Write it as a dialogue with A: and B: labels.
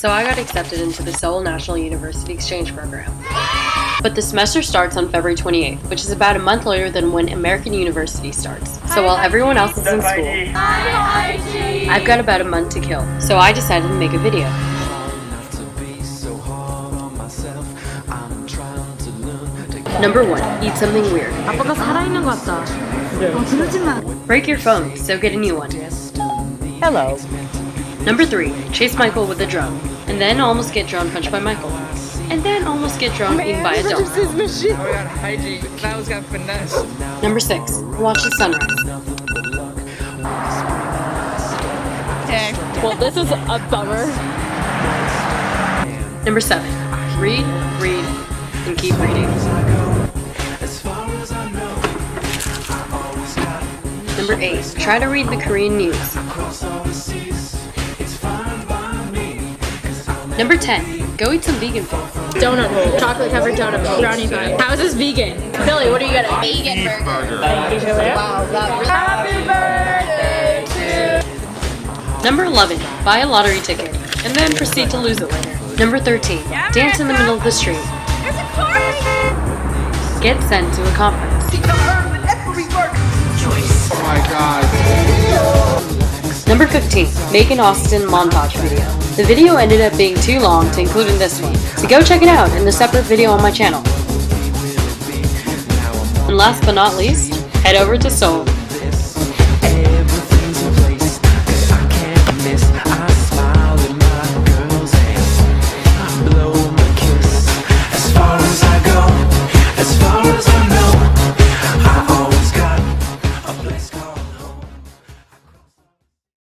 A: so I got accepted into the Seoul National University Exchange Program. But the semester starts on February 28th, which is about a month later than when American University starts. So while everyone else is in school, I've got about a month to kill. So I decided to make a video. Number 1. Eat something weird.
B: 아빠가 살아있는 것 같다. 그러지 마.
A: Break your phone, so get a new one.
C: Hello.
A: Number 3. Chase Michael with a drone, and then almost get drone punched by Michael. And then almost get drone eaten by a dog.
D: Oh my god, hygiene. That was got finesse.
A: Number 6. Watch the sunrise.
B: Okay. Well, this is a bummer.
A: Number 7. Read, read, and keep reading. Number 8. Try to read the Korean news. Number 10. Go eat some vegan food.
B: Donut roll. Chocolate covered donut roll. Brownie pie. How is this vegan? Billy, what are you getting?
E: Vegan burger.
B: Wow, happy birthday to...
A: Number 11. Buy a lottery ticket, and then proceed to lose it later. Number 13. Dance in the middle of the street.
E: There's a party!
A: Get sent to a conference.
D: Oh my god.
A: Number 15. Make an Austin montage video. The video ended up being too long to include in this one, so go check it out in the separate video on my channel. And last but not least, head over to Seoul.